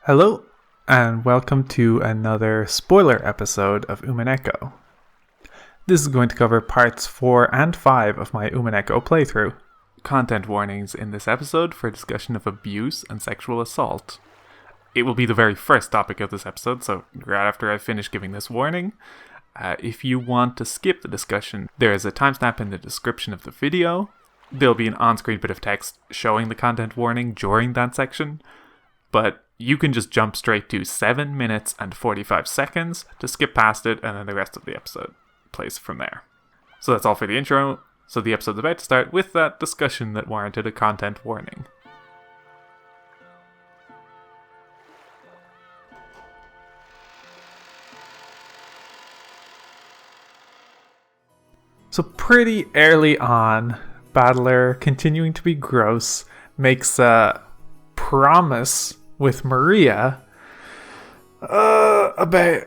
Hello, and welcome to another spoiler episode of Umineko. This is going to cover parts 4 and 5 of my Umineko playthrough. Content warnings in this episode for discussion of abuse and sexual assault. It will be the very first topic of this episode, so right after I finish giving this warning. If you want to skip the discussion, there is a timestamp in the description of the video. There'll be an on-screen bit of text showing the content warning during that section, but you can just jump straight to 7 minutes and 45 seconds to skip past it, and then the rest of the episode plays from there. So that's all for the intro. So the episode's about to start with that discussion that warranted a content warning. So pretty early on, Battler, continuing to be gross, makes a promise with Maria about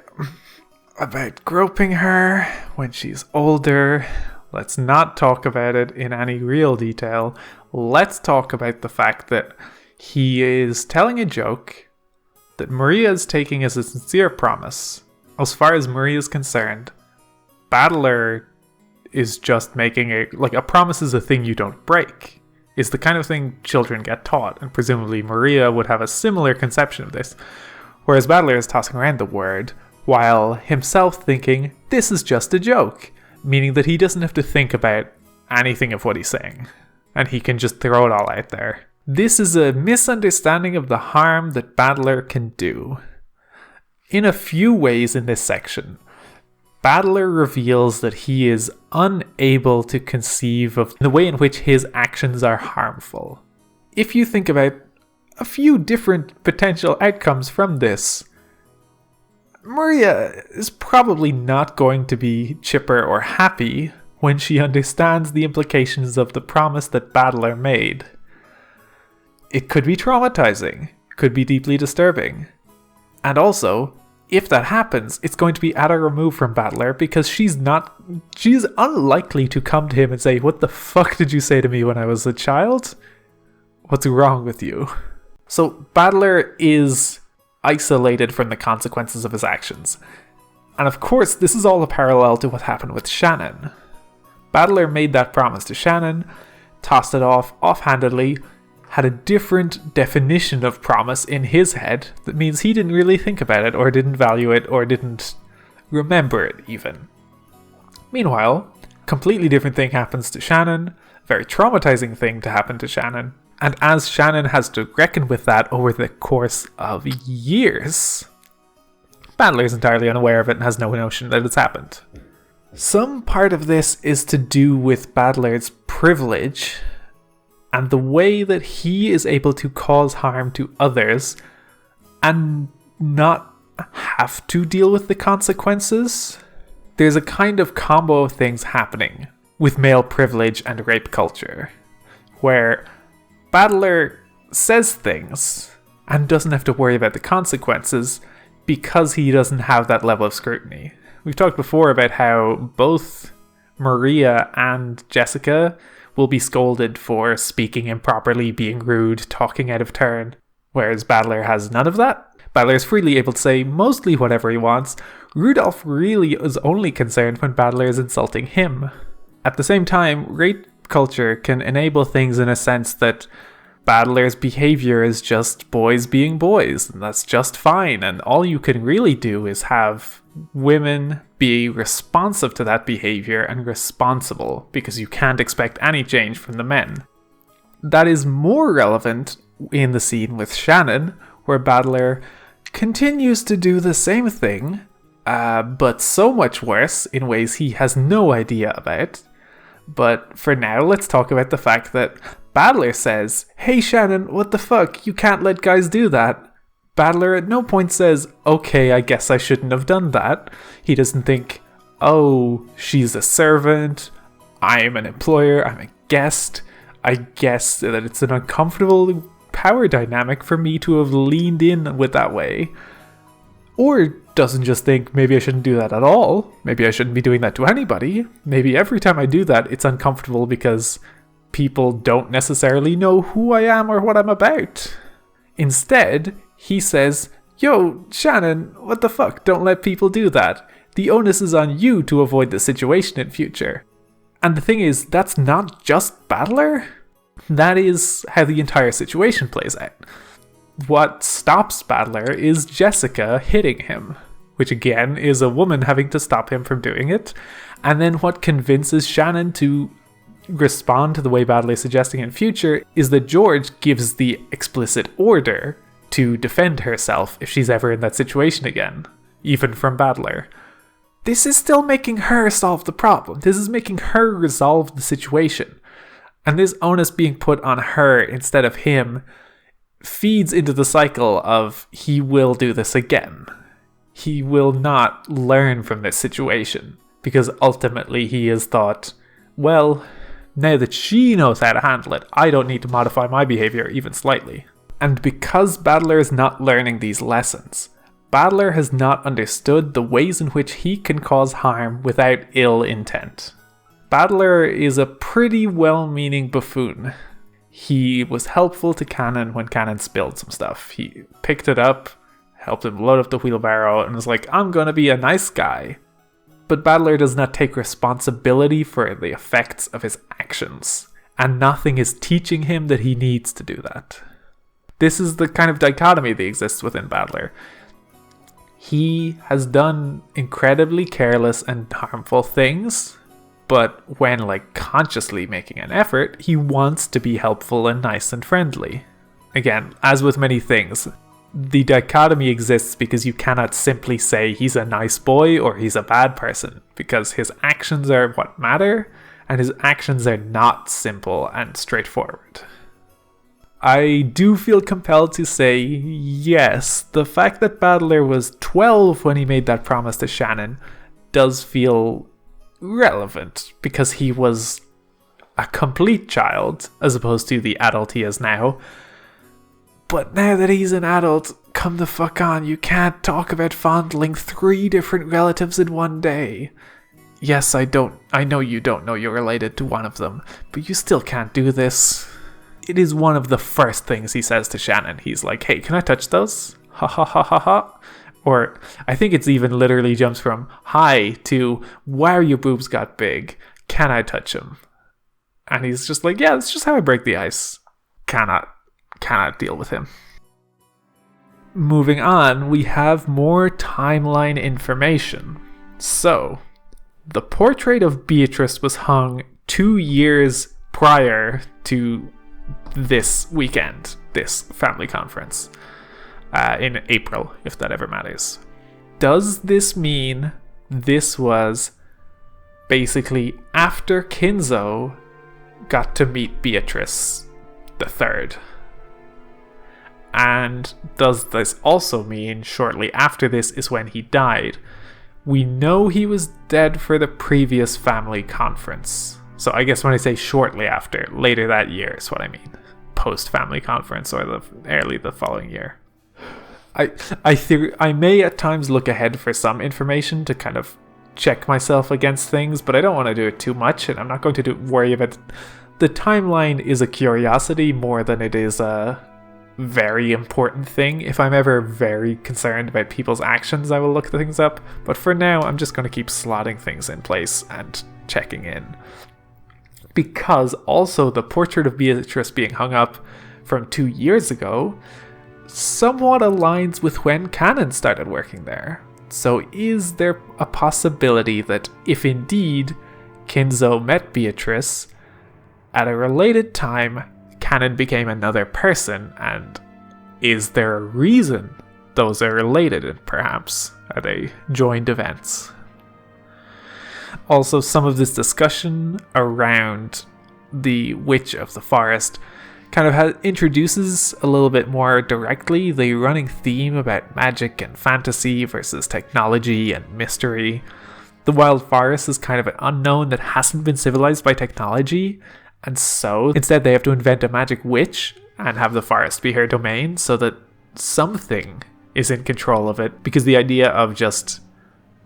groping her when she's older. Let's not talk about it in any real detail. Let's talk about the fact that he is telling a joke that Maria is taking as a sincere promise. As far as Maria is concerned, Battler is just making a promise is a thing you don't break. Is the kind of thing children get taught, and presumably Maria would have a similar conception of this, whereas Battler is tossing around the word, while himself thinking, this is just a joke, meaning that he doesn't have to think about anything of what he's saying, and he can just throw it all out there. This is a misunderstanding of the harm that Battler can do. In a few ways in this section, Battler reveals that he is unable to conceive of the way in which his actions are harmful. If you think about a few different potential outcomes from this, Maria is probably not going to be chipper or happy when she understands the implications of the promise that Battler made. It could be traumatizing, could be deeply disturbing, and also, if that happens, it's going to be at a remove from Battler because she's unlikely to come to him and say, what the fuck did you say to me when I was a child? What's wrong with you? So Battler is isolated from the consequences of his actions. And of course, this is all a parallel to what happened with Shannon. Battler made that promise to Shannon, tossed it off offhandedly, had a different definition of promise in his head that means he didn't really think about it or didn't value it or didn't remember it even. Meanwhile, completely different thing happens to Shannon, very traumatizing thing to happen to Shannon, and as Shannon has to reckon with that over the course of years, Battler is entirely unaware of it and has no notion that it's happened. Some part of this is to do with Battler's privilege and the way that he is able to cause harm to others and not have to deal with the consequences. There's a kind of combo of things happening with male privilege and rape culture, where Battler says things and doesn't have to worry about the consequences because he doesn't have that level of scrutiny. We've talked before about how both Maria and Jessica will be scolded for speaking improperly, being rude, talking out of turn, whereas Battler has none of that. Battler is freely able to say mostly whatever he wants. Rudolph really is only concerned when Battler is insulting him. At the same time, rape culture can enable things in a sense that Battler's behavior is just boys being boys, and that's just fine, and all you can really do is have women be responsive to that behavior and responsible, because you can't expect any change from the men. That is more relevant in the scene with Shannon, where Battler continues to do the same thing, but so much worse in ways he has no idea about. But for now, let's talk about the fact that Battler says, hey Shannon, what the fuck, you can't let guys do that. Battler at no point says, okay, I guess I shouldn't have done that. He doesn't think, oh, she's a servant, I'm an employer, I'm a guest. I guess that it's an uncomfortable power dynamic for me to have leaned in with that way. Or doesn't just think, maybe I shouldn't do that at all. Maybe I shouldn't be doing that to anybody. Maybe every time I do that, it's uncomfortable because people don't necessarily know who I am or what I'm about. Instead, he says, "Yo, Shannon, what the fuck? Don't let people do that. The onus is on you to avoid the situation in future." And the thing is, that's not just Battler. That is how the entire situation plays out. What stops Battler is Jessica hitting him, which again is a woman having to stop him from doing it. And then what convinces Shannon to respond to the way Battler is suggesting in future is that George gives the explicit order to defend herself if she's ever in that situation again, even from Battler. This is still making her solve the problem. This is making her resolve the situation. And this onus being put on her instead of him feeds into the cycle of he will do this again. He will not learn from this situation because ultimately he has thought, well, now that she knows how to handle it, I don't need to modify my behavior even slightly. And because Battler is not learning these lessons, Battler has not understood the ways in which he can cause harm without ill intent. Battler is a pretty well-meaning buffoon. He was helpful to Cannon when Cannon spilled some stuff. He picked it up, helped him load up the wheelbarrow, and was like, I'm gonna be a nice guy. But Battler does not take responsibility for the effects of his actions, and nothing is teaching him that he needs to do that. This is the kind of dichotomy that exists within Battler. He has done incredibly careless and harmful things, but when consciously making an effort, he wants to be helpful and nice and friendly. Again, as with many things, the dichotomy exists because you cannot simply say he's a nice boy or he's a bad person, because his actions are what matter, and his actions are not simple and straightforward. I do feel compelled to say, yes, the fact that Battler was 12 when he made that promise to Shannon does feel relevant, because he was a complete child as opposed to the adult he is now. But now that he's an adult, come the fuck on, you can't talk about fondling 3 different relatives in one day. Yes, I know you don't know you're related to one of them, but you still can't do this. It is one of the first things he says to Shannon. He's like, hey, can I touch those? Ha ha ha ha ha. Or I think it's even literally jumps from hi to wow, your boobs got big. Can I touch them? And he's just like, yeah, that's just how I break the ice. Cannot deal with him. Moving on, we have more timeline information. So, the portrait of Beatrice was hung 2 years prior to this weekend, this family conference, in April, if that ever matters. Does this mean this was basically after Kinzo got to meet Beatrice the Third? And does this also mean shortly after this is when he died? We know he was dead for the previous family conference. So I guess when I say shortly after, later that year is what I mean. Post-family conference or the following year. I may at times look ahead for some information to kind of check myself against things, but I don't want to do it too much, and I'm not going to worry about it. The timeline is a curiosity more than it is a very important thing. If I'm ever very concerned about people's actions, I will look things up, but for now I'm just going to keep slotting things in place and checking in. Because also the portrait of Beatrice being hung up from 2 years ago somewhat aligns with when Cannon started working there. So is there a possibility that if indeed Kinzo met Beatrice at a related time, Cannon became another person, and is there a reason those are related, and perhaps are they joined events? Also, some of this discussion around the Witch of the Forest kind of introduces a little bit more directly the running theme about magic and fantasy versus technology and mystery. The Wild Forest is kind of an unknown that hasn't been civilized by technology, and so instead they have to invent a magic witch and have the forest be her domain so that something is in control of it, because the idea of just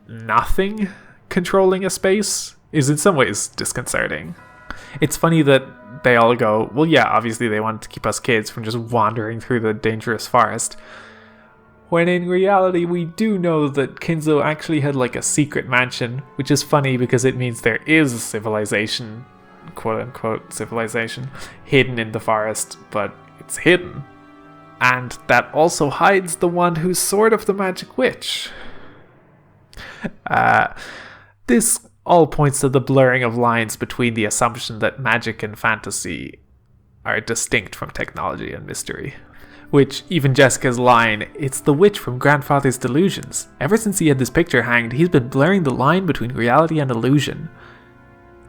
nothing controlling a space is in some ways disconcerting. It's funny that they all go, well, yeah, obviously they wanted to keep us kids from just wandering through the dangerous forest. when in reality we do know that Kinzo actually had like a secret mansion, which is funny because it means there is a civilization, quote-unquote civilization, hidden in the forest, but it's hidden. And that also hides the one who's sort of the magic witch. This all points to the blurring of lines between the assumption that magic and fantasy are distinct from technology and mystery. Which, even Jessica's line, "It's the witch from Grandfather's Delusions. Ever since he had this picture hanged, he's been blurring the line between reality and illusion."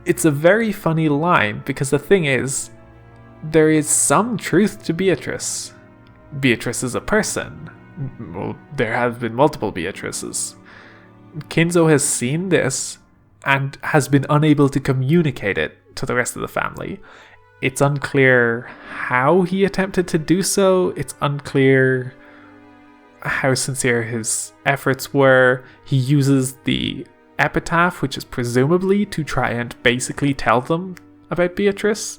It's a very funny line because the thing is, there is some truth to Beatrice. Beatrice is a person. Well, there have been multiple Beatrices. Kinzo has seen this and has been unable to communicate it to the rest of the family. It's unclear how he attempted to do so. It's unclear how sincere his efforts were. He uses the epitaph, which is presumably to try and basically tell them about Beatrice.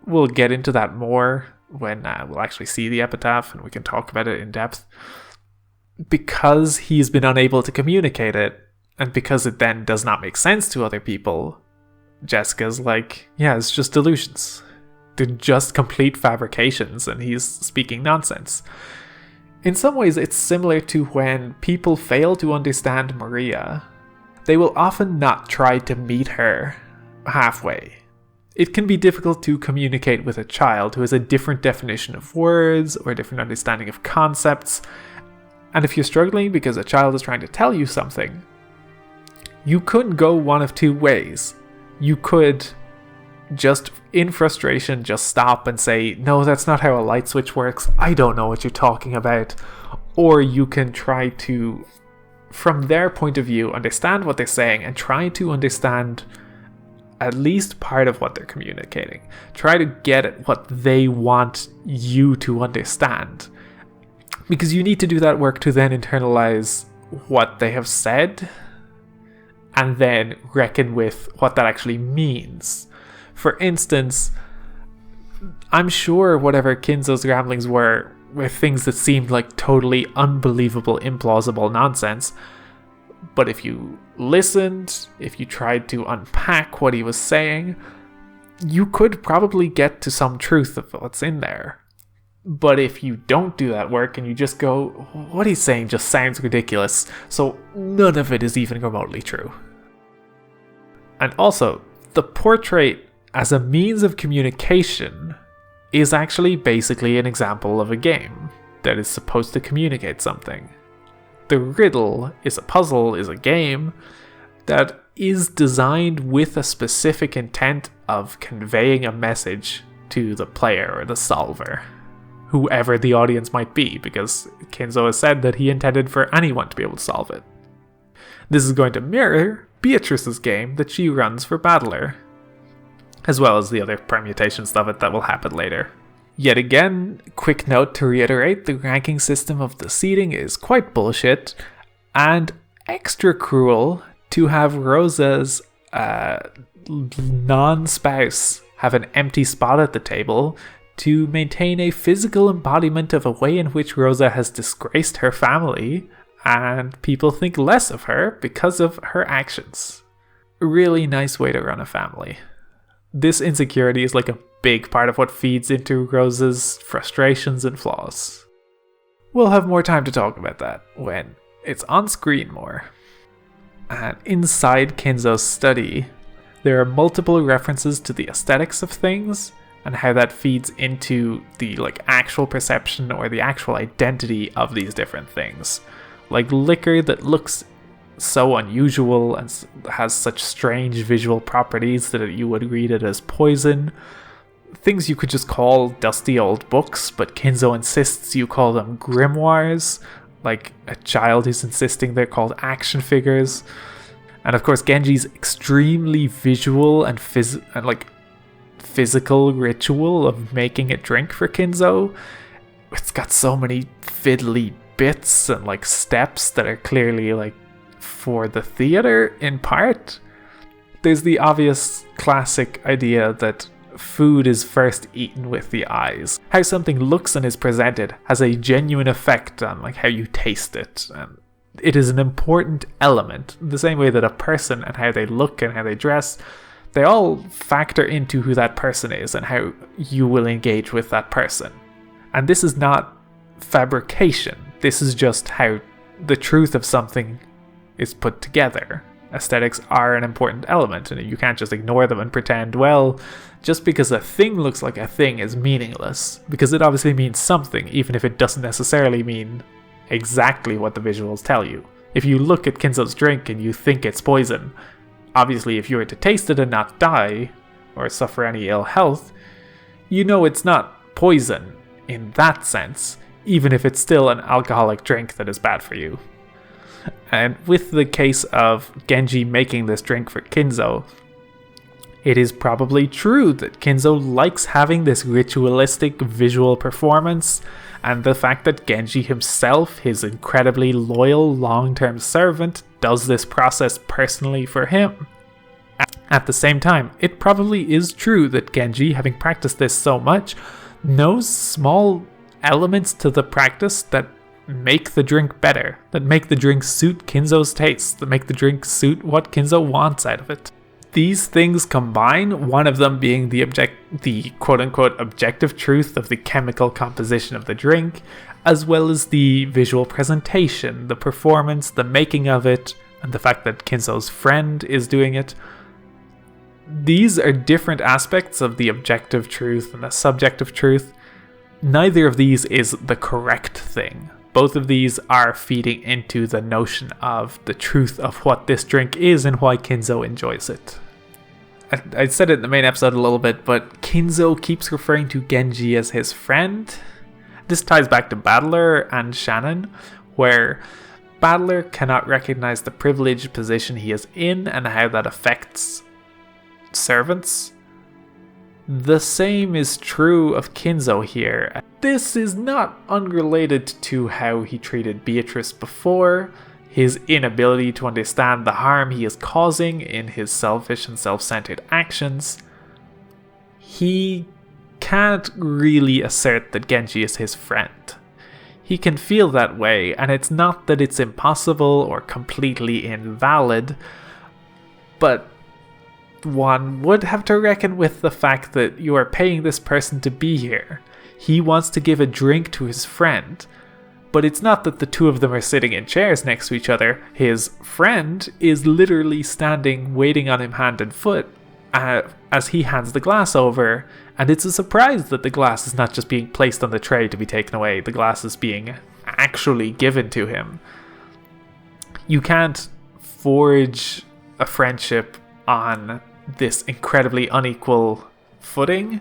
We'll get into that more when we'll actually see the epitaph and we can talk about it in depth. Because he's been unable to communicate it, and because it then does not make sense to other people, Jessica's like, yeah, it's just delusions. They're just complete fabrications, and he's speaking nonsense. In some ways, it's similar to when people fail to understand Maria. They will often not try to meet her halfway. It can be difficult to communicate with a child who has a different definition of words or a different understanding of concepts. And if you're struggling because a child is trying to tell you something, you could go one of two ways. You could just, in frustration, just stop and say, "No, that's not how a light switch works. I don't know what you're talking about." Or you can try to, from their point of view, understand what they're saying and try to understand at least part of what they're communicating. Try to get at what they want you to understand. Because you need to do that work to then internalize what they have said and then reckon with what that actually means. For instance, I'm sure whatever Kinzo's ramblings were things that seemed like totally unbelievable, implausible nonsense. But if you listened, if you tried to unpack what he was saying, you could probably get to some truth of what's in there. But if you don't do that work and you just go, what he's saying just sounds ridiculous, so none of it is even remotely true. And also, the portrait as a means of communication is actually basically an example of a game that is supposed to communicate something. The riddle is a puzzle, is a game that is designed with a specific intent of conveying a message to the player or the solver, whoever the audience might be, because Kinzo has said that he intended for anyone to be able to solve it. This is going to mirror Beatrice's game that she runs for Battler, as well as the other permutations of it that will happen later. Yet again, quick note to reiterate, the ranking system of the seeding is quite bullshit, and extra cruel to have Rosa's non-spouse have an empty spot at the table to maintain a physical embodiment of a way in which Rosa has disgraced her family, and people think less of her because of her actions. A really nice way to run a family. This insecurity is like a big part of what feeds into Rosa's frustrations and flaws. We'll have more time to talk about that when it's on screen more. And inside Kinzo's study, there are multiple references to the aesthetics of things and how that feeds into the actual perception or the actual identity of these different things. Like liquor that looks so unusual and has such strange visual properties that you would read it as poison. Things you could just call dusty old books, but Kinzo insists you call them grimoires, like a child is insisting they're called action figures. And of course Genji's extremely visual and physical ritual of making a drink for Kinzo. It's got so many fiddly bits and steps that are clearly for the theater in part. There's the obvious classic idea that food is first eaten with the eyes. How something looks and is presented has a genuine effect on how you taste it. And it is an important element, the same way that a person and how they look and how they dress, they all factor into who that person is and how you will engage with that person. And this is not fabrication. This is just how the truth of something is put together. Aesthetics are an important element, and you can't just ignore them and pretend, well, just because a thing looks like a thing is meaningless, because it obviously means something, even if it doesn't necessarily mean exactly what the visuals tell you. If you look at Kinzo's drink and you think it's poison, obviously if you were to taste it and not die, or suffer any ill health, you know it's not poison in that sense, even if it's still an alcoholic drink that is bad for you. And with the case of Genji making this drink for Kinzo, it is probably true that Kinzo likes having this ritualistic visual performance, and the fact that Genji himself, his incredibly loyal long-term servant, does this process personally for him. At the same time, it probably is true that Genji, having practiced this so much, knows small elements to the practice that make the drink better, that make the drink suit Kinzo's taste, that make the drink suit what Kinzo wants out of it. These things combine, one of them being the quote-unquote objective truth of the chemical composition of the drink, as well as the visual presentation, the performance, the making of it, and the fact that Kinzo's friend is doing it. These are different aspects of the objective truth and the subjective truth. Neither of these is the correct thing. Both of these are feeding into the notion of the truth of what this drink is and why Kinzo enjoys it. I said it in the main episode a little bit, but Kinzo keeps referring to Genji as his friend. This ties back to Battler and Shannon, where Battler cannot recognize the privileged position he is in and how that affects servants. The same is true of Kinzo here. This is not unrelated to how he treated Beatrice before, his inability to understand the harm he is causing in his selfish and self-centered actions. He can't really assert that Genji is his friend. He can feel that way, and it's not that it's impossible or completely invalid, but one would have to reckon with the fact that you are paying this person to be here. He wants to give a drink to his friend, but it's not that the two of them are sitting in chairs next to each other. His friend is literally standing waiting on him hand and foot as he hands the glass over, and it's a surprise that the glass is not just being placed on the tray to be taken away. The glass is being actually given to him. You can't forge a friendship on this incredibly unequal footing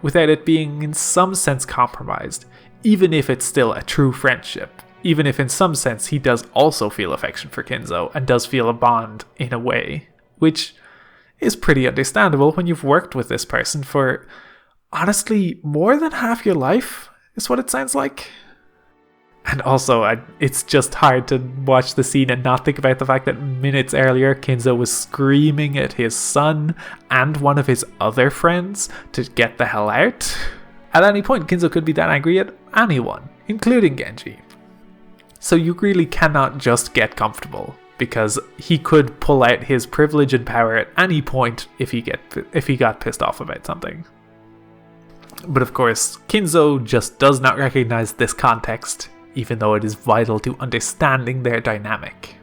without it being in some sense compromised, even if it's still a true friendship, even if in some sense he does also feel affection for Kinzo and does feel a bond in a way, which is pretty understandable when you've worked with this person for honestly more than half your life, is what it sounds like. And also, it's just hard to watch the scene and not think about the fact that minutes earlier, Kinzo was screaming at his son and one of his other friends to get the hell out. At any point, Kinzo could be that angry at anyone, including Genji. So you really cannot just get comfortable, because he could pull out his privilege and power at any point if he got pissed off about something. But of course, Kinzo just does not recognize this context, even though it is vital to understanding their dynamic.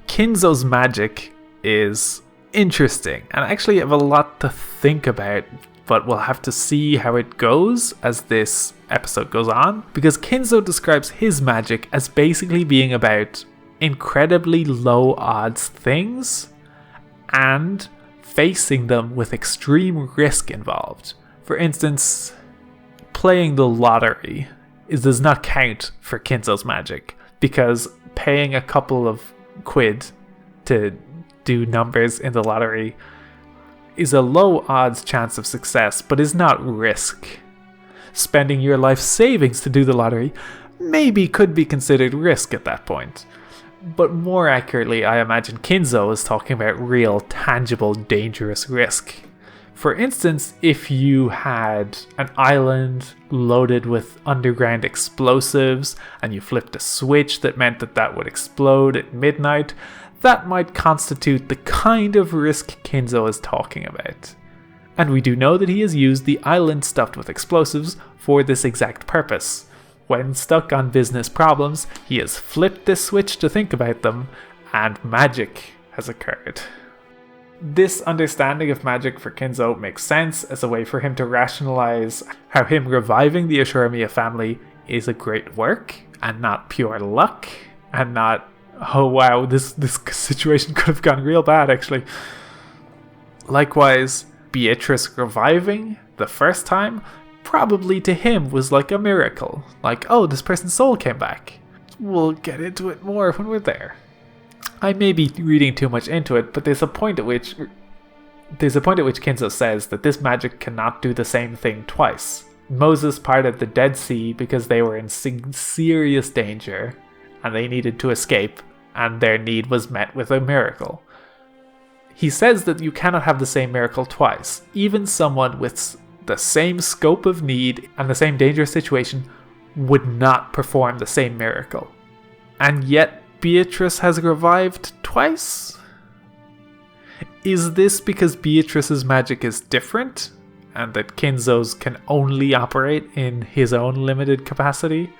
Kinzo's magic is interesting, and I actually have a lot to think about, but we'll have to see how it goes as this episode goes on, because Kinzo describes his magic as basically being about incredibly low odds things and facing them with extreme risk involved. For instance, playing the lottery does not count for Kinzo's magic, because paying a couple of quid to do numbers in the lottery is a low odds chance of success, but is not risk. Spending your life savings to do the lottery maybe could be considered risk at that point. But more accurately, I imagine Kinzo is talking about real, tangible, dangerous risk. For instance, if you had an island loaded with underground explosives and you flipped a switch that meant that would explode at midnight, that might constitute the kind of risk Kinzo is talking about. And we do know that he has used the island stuffed with explosives for this exact purpose. When stuck on business problems, he has flipped this switch to think about them, and magic has occurred. This understanding of magic for Kinzo makes sense as a way for him to rationalize how him reviving the Ashuramiya family is a great work and not pure luck and not, oh wow, this situation could have gone real bad actually. Likewise, Beatrice reviving the first time probably to him was like a miracle. Like, oh, this person's soul came back. We'll get into it more when we're there. I may be reading too much into it, but there's a point at which Kinzo says that this magic cannot do the same thing twice. Moses parted the Dead Sea because they were in serious danger and they needed to escape, and their need was met with a miracle. He says that you cannot have the same miracle twice. Even someone with the same scope of need and the same dangerous situation would not perform the same miracle. And yet Beatrice has revived twice? Is this because Beatrice's magic is different, and that Kinzo's can only operate in his own limited capacity?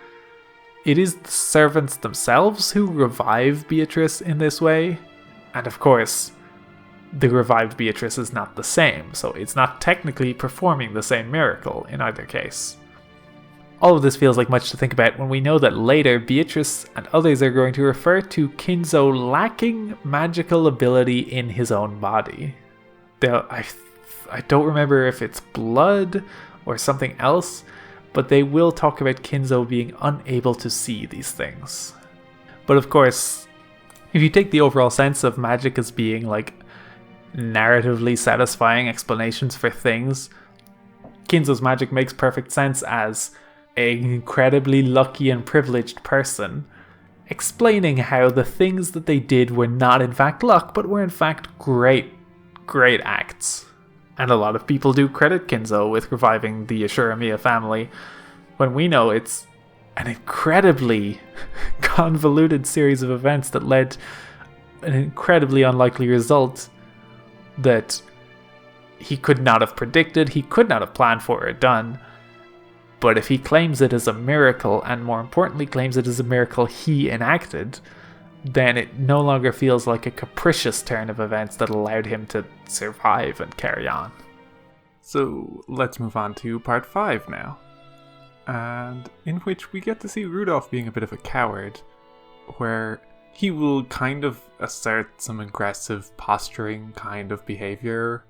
It is the servants themselves who revive Beatrice in this way, and of course, the revived Beatrice is not the same, so it's not technically performing the same miracle in either case. All of this feels like much to think about when we know that later Beatrice and others are going to refer to Kinzo lacking magical ability in his own body. I don't remember if it's blood or something else, but they will talk about Kinzo being unable to see these things. But of course, if you take the overall sense of magic as being like narratively satisfying explanations for things, Kinzo's magic makes perfect sense as an incredibly lucky and privileged person, explaining how the things that they did were not in fact luck, but were in fact great acts. And a lot of people do credit Kinzo with reviving the Ashuramiya family, when we know it's an incredibly convoluted series of events that led an incredibly unlikely result that he could not have predicted, he could not have planned for or done. But if he claims it as a miracle, and more importantly claims it as a miracle he enacted, then it no longer feels like a capricious turn of events that allowed him to survive and carry on. So let's move on to part 5 now, and in which we get to see Rudolph being a bit of a coward, where he will kind of assert some aggressive posturing kind of behavior,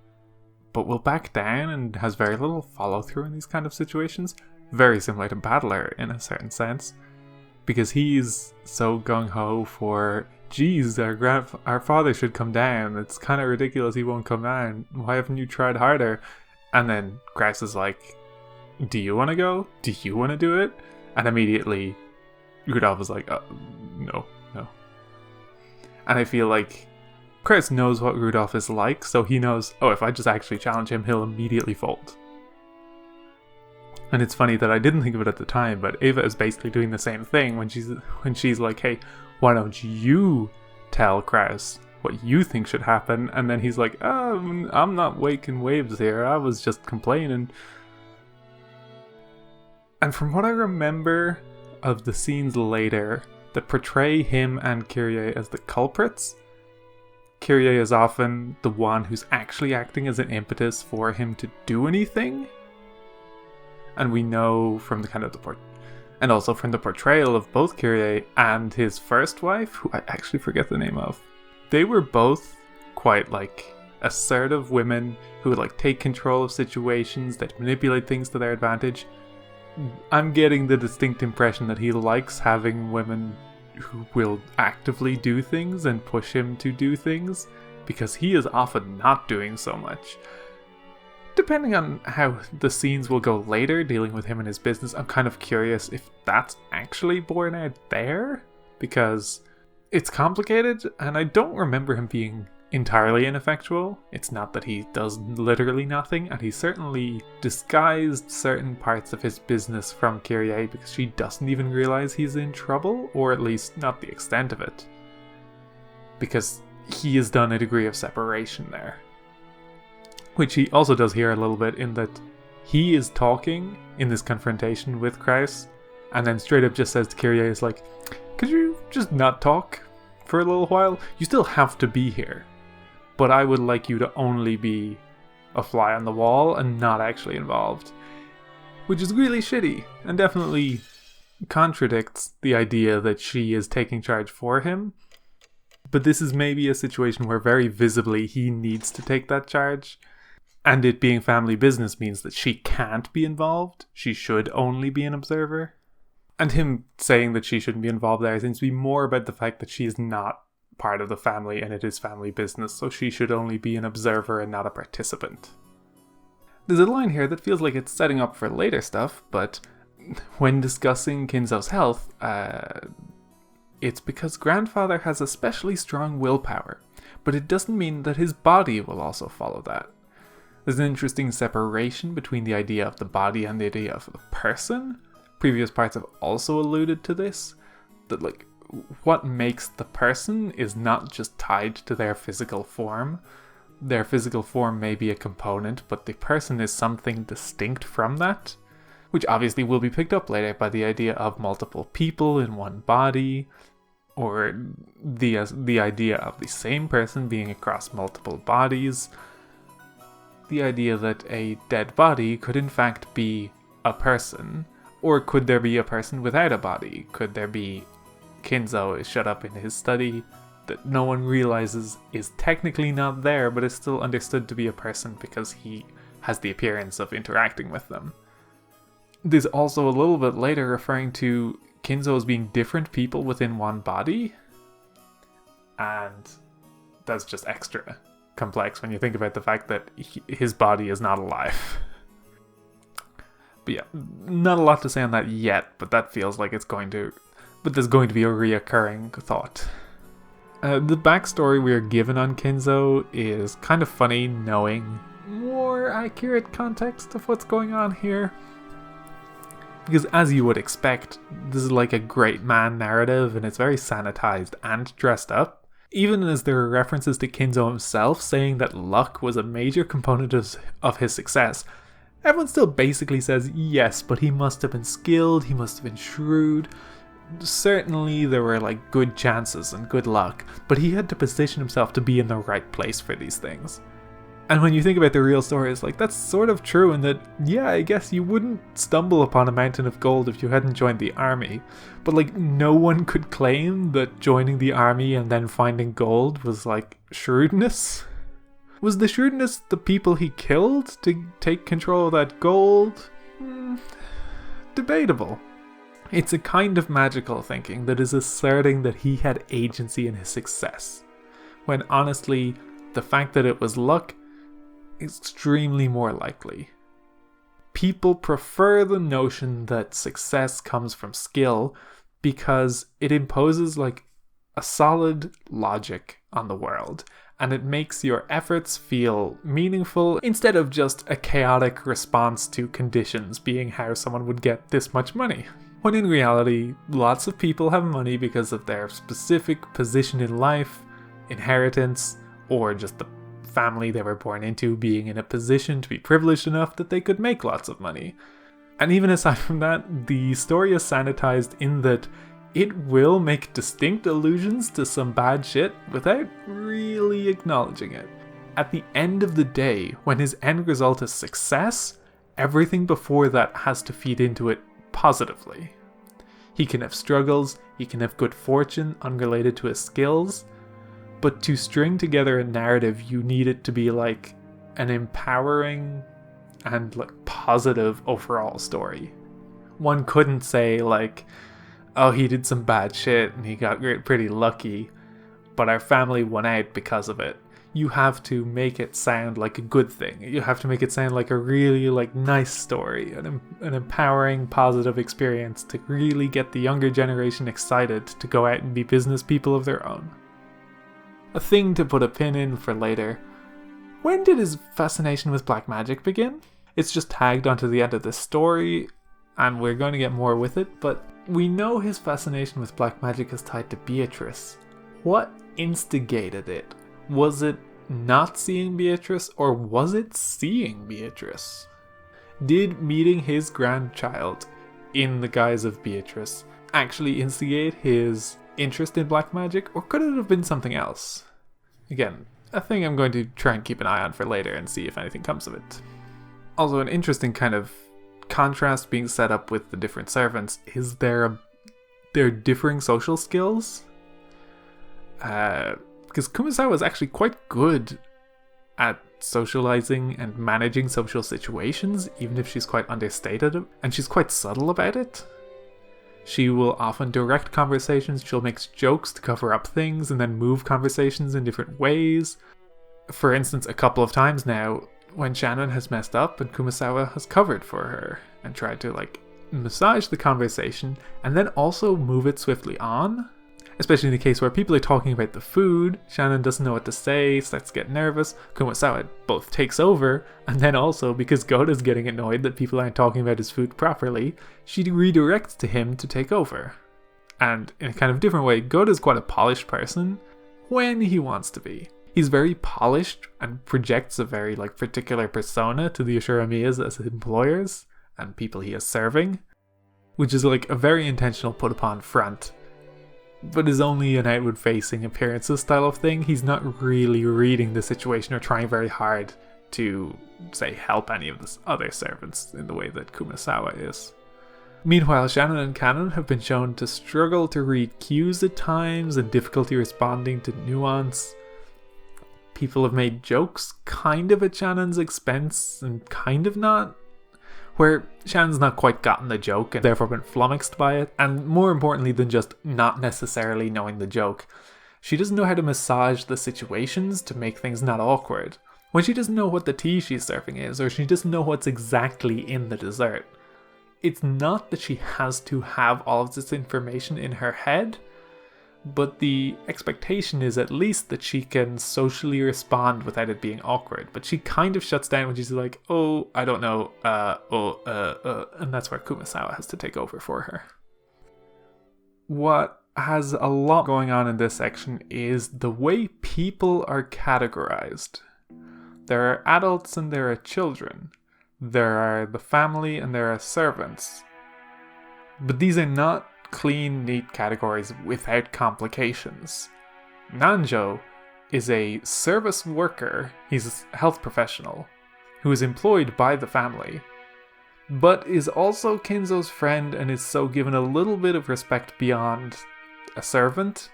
but will back down and has very little follow through in these kind of situations. Very similar to Battler in a certain sense, because he's so gung-ho for, geez, our father should come down, it's kind of ridiculous he won't come down, why haven't you tried harder? And then Grouse is like, do you want to go? Do you want to do it? And immediately Rudolph is like, no. And I feel like Grouse knows what Rudolph is like, so he knows, oh, if I just actually challenge him, he'll immediately fold. And it's funny that I didn't think of it at the time, but Ava is basically doing the same thing when she's like, hey, why don't you tell Kraus what you think should happen? And then he's like, I'm not waking waves here, I was just complaining. And from what I remember of the scenes later that portray him and Kyrie as the culprits, Kyrie is often the one who's actually acting as an impetus for him to do anything. And we know from the kind of and also from the portrayal of both Kyrie and his first wife, who I actually forget the name of, they were both quite like assertive women who would like take control of situations, that manipulate things to their advantage. I'm getting the distinct impression that he likes having women who will actively do things and push him to do things, because he is often not doing so much. Depending on how the scenes will go later, dealing with him and his business, I'm kind of curious if that's actually borne out there, because it's complicated, and I don't remember him being entirely ineffectual. It's not that he does literally nothing, and he certainly disguised certain parts of his business from Kyrie because she doesn't even realize he's in trouble, or at least not the extent of it. Because he has done a degree of separation there. Which he also does here a little bit, in that he is talking in this confrontation with Kraus, and then straight up just says to Kyrie, is like, could you just not talk for a little while? You still have to be here, but I would like you to only be a fly on the wall and not actually involved. Which is really shitty, and definitely contradicts the idea that she is taking charge for him. But this is maybe a situation where very visibly he needs to take that charge, and it being family business means that she can't be involved. She should only be an observer. And him saying that she shouldn't be involved there seems to be more about the fact that she is not part of the family and it is family business, so she should only be an observer and not a participant. There's a line here that feels like it's setting up for later stuff, but when discussing Kinzo's health, it's because grandfather has especially strong willpower, but it doesn't mean that his body will also follow that. There's an interesting separation between the idea of the body and the idea of the person. Previous parts have also alluded to this, that like what makes the person is not just tied to their physical form. Their physical form may be a component, but the person is something distinct from that, which obviously will be picked up later by the idea of multiple people in one body, or the idea of the same person being across multiple bodies. The idea that a dead body could in fact be a person, or could there be a person without a body? Could there be Kinzo is shut up in his study that no one realizes is technically not there, but is still understood to be a person because he has the appearance of interacting with them. There's also a little bit later referring to Kinzo as being different people within one body, and that's just extra complex when you think about the fact that his body is not alive. But yeah, not a lot to say on that yet, but that feels like there's going to be a reoccurring thought. The backstory we are given on Kinzo is kind of funny, knowing more accurate context of what's going on here. Because as you would expect, this is like a great man narrative, and it's very sanitized and dressed up. Even as there are references to Kinzo himself saying that luck was a major component of his success, everyone still basically says yes, but he must have been skilled, he must have been shrewd. Certainly there were like good chances and good luck, but he had to position himself to be in the right place for these things. And when you think about the real story, it's like, that's sort of true in that, yeah, I guess you wouldn't stumble upon a mountain of gold if you hadn't joined the army. But like, no one could claim that joining the army and then finding gold was like shrewdness. Was the shrewdness the people he killed to take control of that gold? Debatable. It's a kind of magical thinking that is asserting that he had agency in his success, when honestly, the fact that it was luck is extremely more likely. People prefer the notion that success comes from skill because it imposes like a solid logic on the world, and it makes your efforts feel meaningful instead of just a chaotic response to conditions being how someone would get this much money. When in reality, lots of people have money because of their specific position in life, inheritance, or just the family they were born into being in a position to be privileged enough that they could make lots of money. And even aside from that, the story is sanitized in that it will make distinct allusions to some bad shit without really acknowledging it. At the end of the day, when his end result is success, everything before that has to feed into it positively. He can have struggles, he can have good fortune unrelated to his skills, but to string together a narrative, you need it to be like an empowering and like positive overall story. One couldn't say like, oh, he did some bad shit and he got pretty lucky, but our family won out because of it. You have to make it sound like a good thing. You have to make it sound like a really like nice story, an empowering, positive experience to really get the younger generation excited to go out and be business people of their own. A thing to put a pin in for later. When did his fascination with black magic begin? It's just tagged onto the end of this story, and we're going to get more with it, but we know his fascination with black magic is tied to Beatrice. What instigated it? Was it not seeing Beatrice, or was it seeing Beatrice? Did meeting his grandchild in the guise of Beatrice actually instigate his interest in black magic, or could it have been something else? Again, a thing I'm going to try and keep an eye on for later and see if anything comes of it. Also, an interesting kind of contrast being set up with the different servants is their differing social skills. Because Kumasawa is actually quite good at socializing and managing social situations, even if she's quite understated, and she's quite subtle about it. She will often direct conversations, she'll make jokes to cover up things, and then move conversations in different ways. For instance, a couple of times now, when Shannon has messed up and Kumasawa has covered for her, and tried to, massage the conversation, and then also move it swiftly on. Especially in the case where people are talking about the food, Shannon doesn't know what to say, starts to get nervous, Kumasawa both takes over, and then also, because Goda's getting annoyed that people aren't talking about his food properly, she redirects to him to take over. And in a kind of different way, Goda's quite a polished person, when he wants to be. He's very polished and projects a very particular persona to the Ashura Miyas as his employers and people he is serving, which is a very intentional put upon front, but is only an outward facing appearances style of thing. He's not really reading the situation or trying very hard to, say, help any of the other servants in the way that Kumasawa is. Meanwhile, Shannon and Kanon have been shown to struggle to read cues at times and difficulty responding to nuance. People have made jokes kind of at Shannon's expense and kind of not, where Shannon's not quite gotten the joke and therefore been flummoxed by it, and more importantly than just not necessarily knowing the joke, she doesn't know how to massage the situations to make things not awkward. When she doesn't know what the tea she's serving is, or she doesn't know what's exactly in the dessert, it's not that she has to have all of this information in her head, but the expectation is at least that she can socially respond without it being awkward. But she kind of shuts down when she's like, oh, I don't know, and that's where Kumasawa has to take over for her. What has a lot going on in this section is the way people are categorized. There are adults and there are children. There are the family and there are servants. But these are not clean, neat categories without complications. Nanjo is a service worker, he's a health professional, who is employed by the family, but is also Kinzo's friend and is so given a little bit of respect beyond a servant,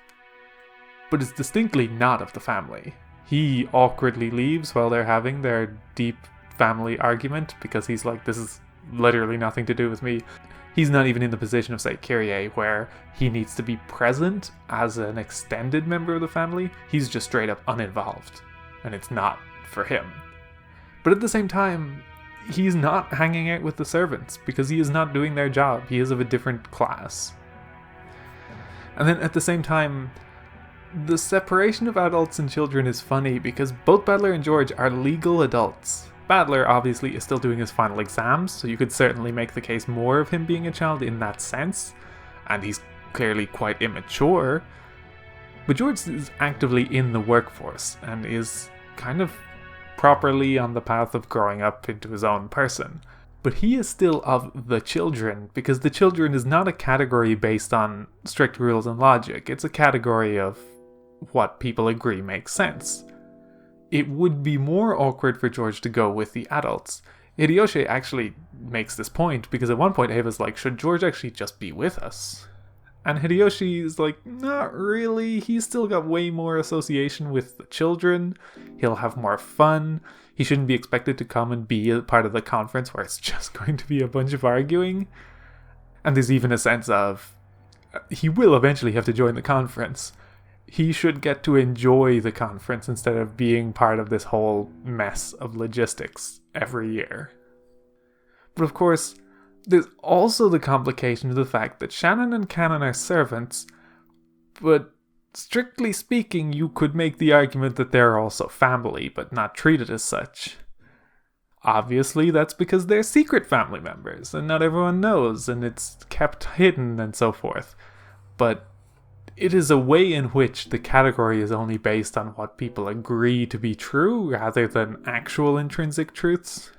but is distinctly not of the family. He awkwardly leaves while they're having their deep family argument because he's like, this is literally nothing to do with me. He's not even in the position of, say, Kyrie, where he needs to be present as an extended member of the family. He's just straight up uninvolved, and it's not for him. But at the same time, he's not hanging out with the servants because he is not doing their job. He is of a different class. And then at the same time, the separation of adults and children is funny because both Battler and George are legal adults. Battler obviously is still doing his final exams, so you could certainly make the case more of him being a child in that sense, and he's clearly quite immature. But George is actively in the workforce and is kind of properly on the path of growing up into his own person. But he is still of the children, because the children is not a category based on strict rules and logic. It's a category of what people agree makes sense. It would be more awkward for George to go with the adults. Hideyoshi actually makes this point, because at one point Ava's like, should George actually just be with us? And Hideyoshi is like, not really. He's still got way more association with the children. He'll have more fun. He shouldn't be expected to come and be a part of the conference where it's just going to be a bunch of arguing. And there's even a sense of, he will eventually have to join the conference. He should get to enjoy the conference instead of being part of this whole mess of logistics every year. But of course, there's also the complication of the fact that Shannon and Kanon are servants, but strictly speaking, you could make the argument that they're also family, but not treated as such. Obviously, that's because they're secret family members, and not everyone knows, and it's kept hidden and so forth. But it is a way in which the category is only based on what people agree to be true, rather than actual intrinsic truths.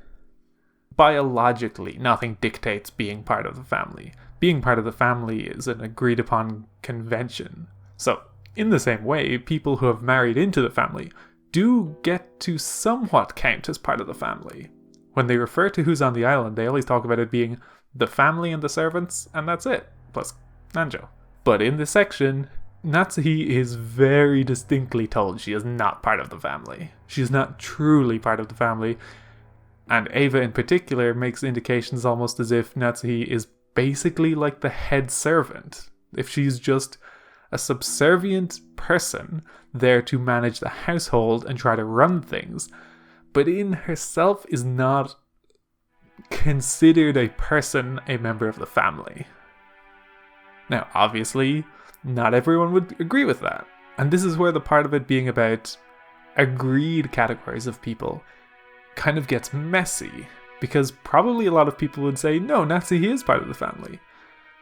Biologically, nothing dictates being part of the family. Being part of the family is an agreed upon convention. So, in the same way, people who have married into the family do get to somewhat count as part of the family. When they refer to who's on the island, they always talk about it being the family and the servants, and that's it, plus Nanjo. But in this section, Natsuhi is very distinctly told she is not part of the family. She is not truly part of the family, and Eva in particular makes indications almost as if Natsuhi is basically like the head servant. If she's just a subservient person there to manage the household and try to run things, but in herself is not considered a person, a member of the family. Now, obviously, not everyone would agree with that. And this is where the part of it being about agreed categories of people kind of gets messy, because probably a lot of people would say, no, Natsuhi is part of the family.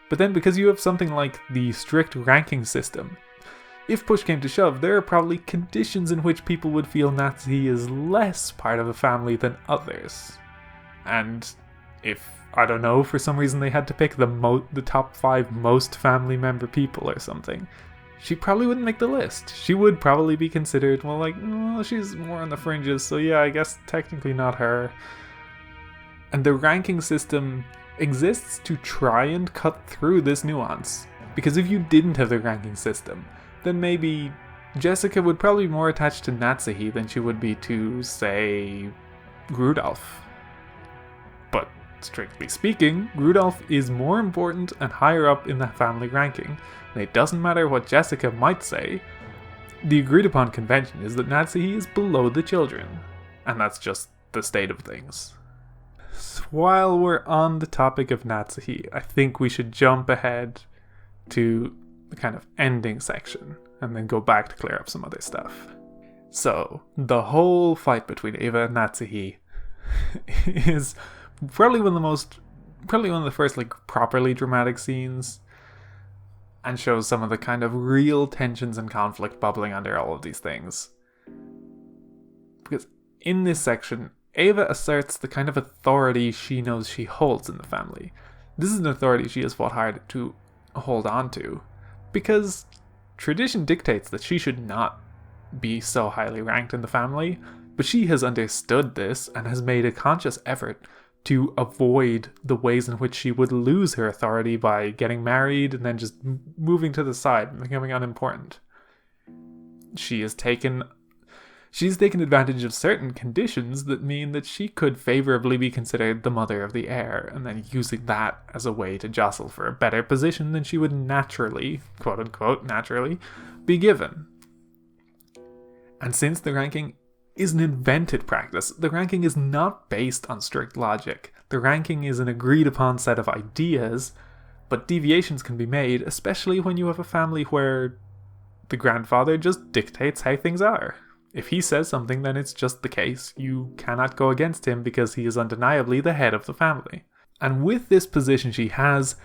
But then because you have something like the strict ranking system, if push came to shove, there are probably conditions in which people would feel Natsuhi is less part of the family than others. And if, I don't know, for some reason they had to pick the top 5 most family member people or something, she probably wouldn't make the list. She would probably be considered, well, like, well, she's more on the fringes, so yeah, I guess technically not her. And the ranking system exists to try and cut through this nuance. Because if you didn't have the ranking system, then maybe Jessica would probably be more attached to Natsuhi than she would be to, say, Rudolph. But strictly speaking, Rudolph is more important and higher up in the family ranking, and it doesn't matter what Jessica might say. The agreed upon convention is that Natsuhi is below the children, and that's just the state of things. So while we're on the topic of Natsuhi, I think we should jump ahead to the kind of ending section, and then go back to clear up some other stuff. So, the whole fight between Eva and Natsuhi is probably one of the first like properly dramatic scenes, and shows some of the kind of real tensions and conflict bubbling under all of these things. Because in this section, Eva asserts the kind of authority she knows she holds in the family. This is an authority she has fought hard to hold on to, because tradition dictates that she should not be so highly ranked in the family, but she has understood this and has made a conscious effort to avoid the ways in which she would lose her authority by getting married and then just moving to the side and becoming unimportant. She's taken advantage of certain conditions that mean that she could favorably be considered the mother of the heir, and then using that as a way to jostle for a better position than she would naturally, quote unquote, naturally, be given. And since the ranking is an invented practice, the ranking is not based on strict logic. The ranking is an agreed upon set of ideas, but deviations can be made, especially when you have a family where the grandfather just dictates how things are. If he says something, then it's just the case. You cannot go against him because he is undeniably the head of the family. And with this position she has,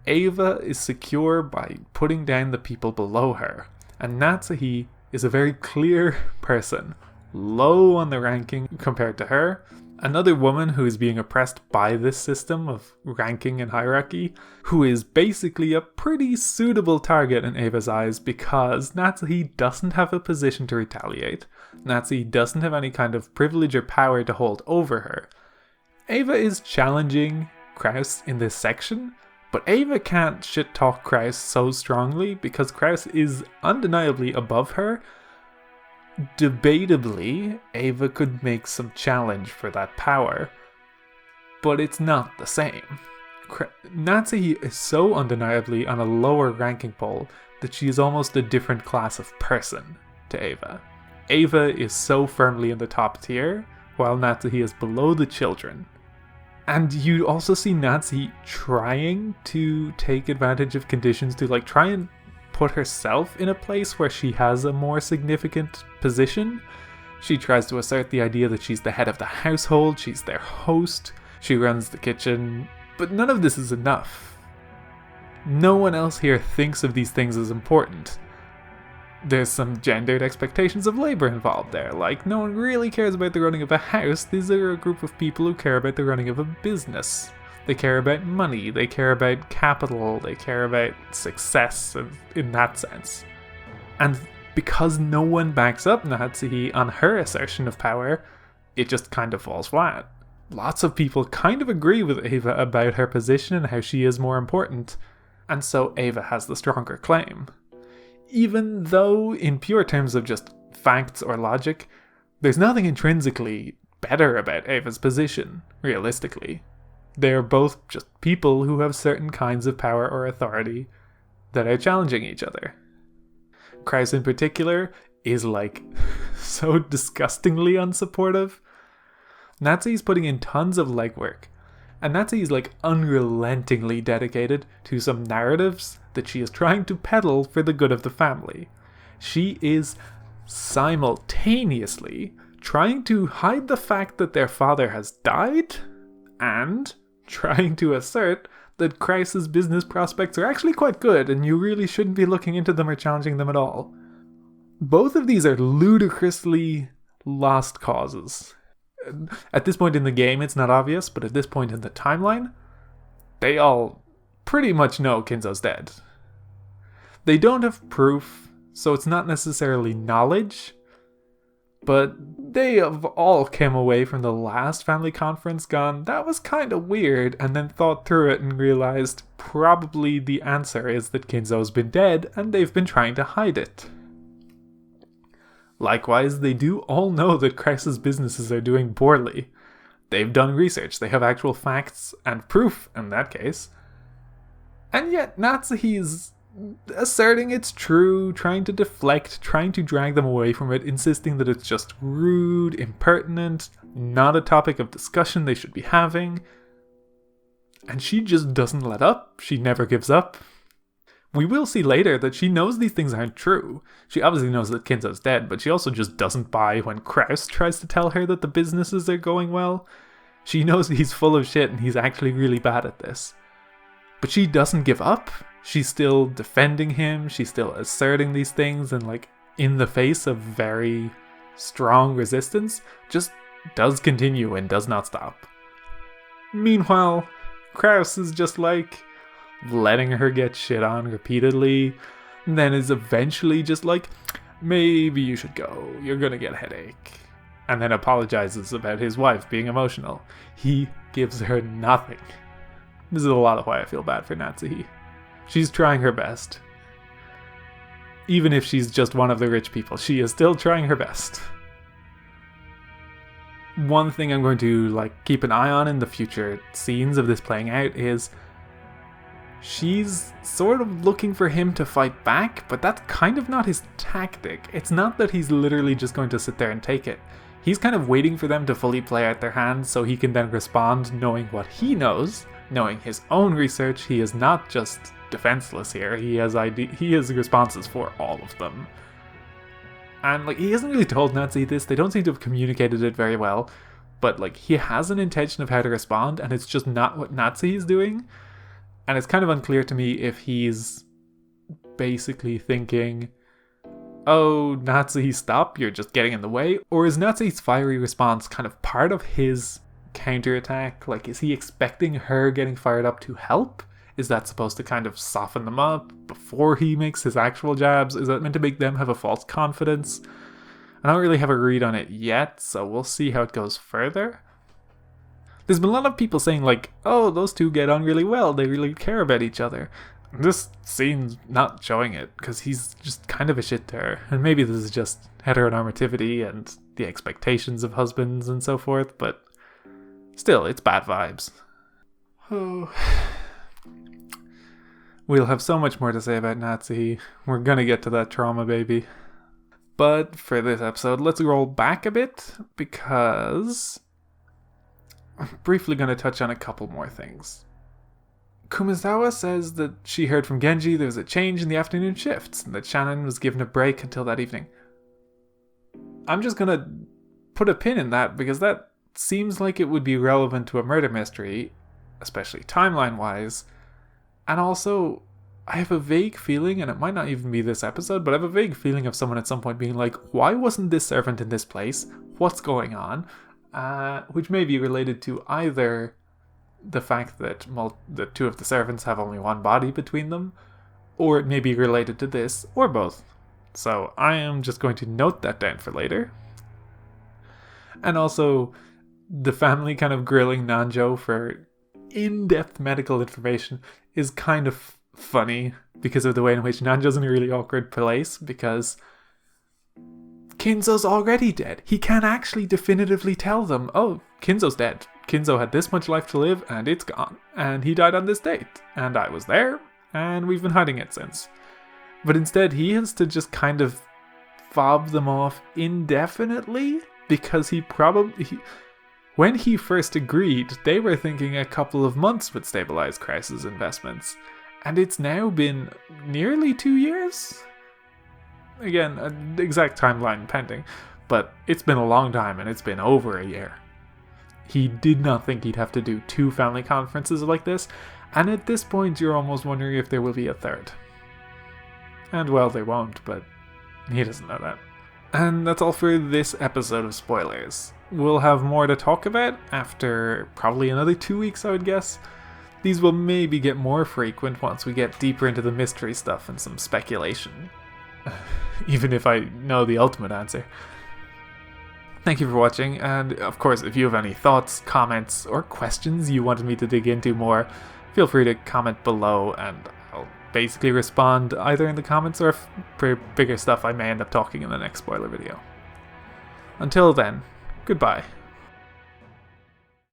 Eva is secure by putting down the people below her. And Natsuhi is a very clear person, low on the ranking compared to her. Another woman who is being oppressed by this system of ranking and hierarchy, who is basically a pretty suitable target in Eva's eyes because Natsuhi doesn't have a position to retaliate. Natsuhi doesn't have any kind of privilege or power to hold over her. Eva is challenging Kraus in this section, but Eva can't shit-talk Kraus so strongly because Kraus is undeniably above her. Debatably, Eva could make some challenge for that power, but it's not the same. Natsuhi is so undeniably on a lower ranking poll that she is almost a different class of person to Eva. Eva is so firmly in the top tier, while Natsuhi is below the children. And you also see Natsuhi trying to take advantage of conditions to try and put herself in a place where she has a more significant position. She tries to assert the idea that she's the head of the household, she's their host, she runs the kitchen, but none of this is enough. No one else here thinks of these things as important. There's some gendered expectations of labor involved there, like no one really cares about the running of a house. These are a group of people who care about the running of a business. They care about money, they care about capital, they care about success in that sense. And because no one backs up Natsuhi on her assertion of power, it just kind of falls flat. Lots of people kind of agree with Ava about her position and how she is more important, and so Ava has the stronger claim. Even though, in pure terms of just facts or logic, there's nothing intrinsically better about Ava's position, realistically. They're both just people who have certain kinds of power or authority that are challenging each other. Kraus in particular is so disgustingly unsupportive. Natsuhi's putting in tons of legwork, and Natsuhi's unrelentingly dedicated to some narratives that she is trying to peddle for the good of the family. She is simultaneously trying to hide the fact that their father has died and trying to assert that Kraus's business prospects are actually quite good and you really shouldn't be looking into them or challenging them at all. Both of these are ludicrously lost causes. At this point in the game, it's not obvious, but at this point in the timeline, they all pretty much know Kinzo's dead. They don't have proof, so it's not necessarily knowledge, but they have all come away from the last family conference gone, that was kind of weird, and then thought through it and realized probably the answer is that Kinzo's been dead and they've been trying to hide it. Likewise, they do all know that Kraus's businesses are doing poorly. They've done research, they have actual facts and proof in that case. And yet Natsuhi's asserting it's true, trying to deflect, trying to drag them away from it, insisting that it's just rude, impertinent, not a topic of discussion they should be having. And she just doesn't let up. She never gives up. We will see later that she knows these things aren't true. She obviously knows that Kinzo's dead, but she also just doesn't buy when Kraus tries to tell her that the businesses are going well. She knows he's full of shit and he's actually really bad at this. But she doesn't give up. She's still defending him, she's still asserting these things, and in the face of very strong resistance, just does continue and does not stop. Meanwhile, Kraus is just letting her get shit on repeatedly, and then is eventually just maybe you should go, you're gonna get a headache. And then apologizes about his wife being emotional. He gives her nothing. This is a lot of why I feel bad for Natsuhi. She's trying her best. Even if she's just one of the rich people, she is still trying her best. One thing I'm going to keep an eye on in the future scenes of this playing out is she's sort of looking for him to fight back, but that's kind of not his tactic. It's not that he's literally just going to sit there and take it. He's kind of waiting for them to fully play out their hands so he can then respond knowing what he knows, knowing his own research. He is not just defenseless here. He has responses for all of them. And he hasn't really told Natsuhi this. They don't seem to have communicated it very well. But he has an intention of how to respond, and it's just not what Natsuhi's doing. And it's kind of unclear to me if he's basically thinking, oh, Natsuhi, stop, you're just getting in the way. Or is Natsuhi's fiery response kind of part of his counterattack? Is he expecting her getting fired up to help? Is that supposed to kind of soften them up before he makes his actual jabs? Is that meant to make them have a false confidence? I don't really have a read on it yet, so we'll see how it goes further. There's been a lot of people saying oh, those two get on really well, they really care about each other. This scene's not showing it, because he's just kind of a shit to her. And maybe this is just heteronormativity and the expectations of husbands and so forth, but still, it's bad vibes. Oh... We'll have so much more to say about Natsuhi. We're gonna get to that trauma, baby. But for this episode, let's roll back a bit, because I'm briefly gonna touch on a couple more things. Kumazawa says that she heard from Genji there was a change in the afternoon shifts, and that Shannon was given a break until that evening. I'm just gonna put a pin in that, because that seems like it would be relevant to a murder mystery, especially timeline-wise. And also, I have a vague feeling, and it might not even be this episode, but I have a vague feeling of someone at some point being like, why wasn't this servant in this place? What's going on? Which may be related to either the fact that the two of the servants have only one body between them, or it may be related to this, or both. So I am just going to note that down for later. And also, the family kind of grilling Nanjo for in-depth medical information is kind of funny because of the way in which Nanjo's in a really awkward place, because Kinzo's already dead. He can't actually definitively tell them, oh, Kinzo's dead. Kinzo had this much life to live, and it's gone. And he died on this date. And I was there, and we've been hiding it since. But instead, he has to just kind of fob them off indefinitely, because when he first agreed, they were thinking a couple of months would stabilize Kreis's investments. And it's now been nearly 2 years? Again, an exact timeline pending, but it's been a long time, and it's been over a year. He did not think he'd have to do 2 family conferences like this, and at this point you're almost wondering if there will be a third. And well, they won't, but he doesn't know that. And that's all for this episode of Spoilers. We'll have more to talk about after probably another 2 weeks, I would guess. These will maybe get more frequent once we get deeper into the mystery stuff and some speculation. Even if I know the ultimate answer. Thank you for watching, and of course, if you have any thoughts, comments, or questions you wanted me to dig into more, feel free to comment below, and I'll basically respond either in the comments or for bigger stuff I may end up talking in the next spoiler video. Until then, goodbye.